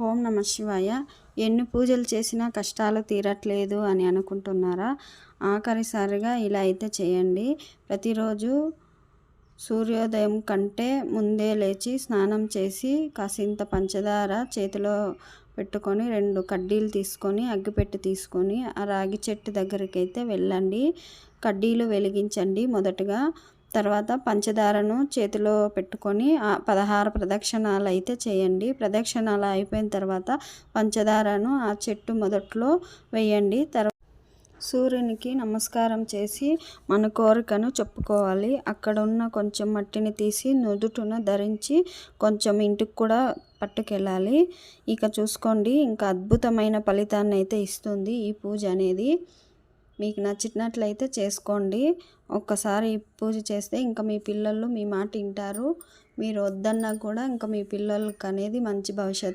ఓం నమ శివాయ. ఎన్ని పూజలు చేసినా కష్టాలు తీరట్లేదు అని అనుకుంటున్నారా? ఆఖరిసారిగా ఇలా అయితే చేయండి. ప్రతిరోజు సూర్యోదయం కంటే ముందే లేచి స్నానం చేసి కాసింత పంచదార చేతిలో పెట్టుకొని 2 కడ్డీలు తీసుకొని అగ్గిపెట్టె తీసుకొని ఆ రాగి చెట్టు దగ్గరికి అయితే వెళ్ళండి. కడ్డీలు వెలిగించండి మొదటగా. తర్వాత పంచదారను చేతిలో పెట్టుకొని 16 ప్రదక్షిణాలు అయితే చేయండి. ప్రదక్షిణాలు అయిపోయిన తర్వాత పంచదారను ఆ చెట్టు మొదట్లో వేయండి. సూర్యునికి నమస్కారం చేసి మన కోరికను చెప్పుకోవాలి. అక్కడ ఉన్న కొంచెం మట్టిని తీసి నుదుటున ధరించి కొంచెం ఇంటికి కూడా పట్టుకెళ్ళాలి. ఇక చూసుకోండి, ఇంకా అద్భుతమైన ఫలితాన్ని అయితే ఇస్తుంది ఈ పూజ అనేది. మీకు నచ్చినట్లయితే చేసుకోండి. ఒక్కసారి ఈ పూజ చేస్తే ఇంకా మీ పిల్లలు మీ మాట వింటారు. మీరు వద్దన్నా కూడా ఇంకా మీ పిల్లలకి అనేది మంచి భవిష్యత్తు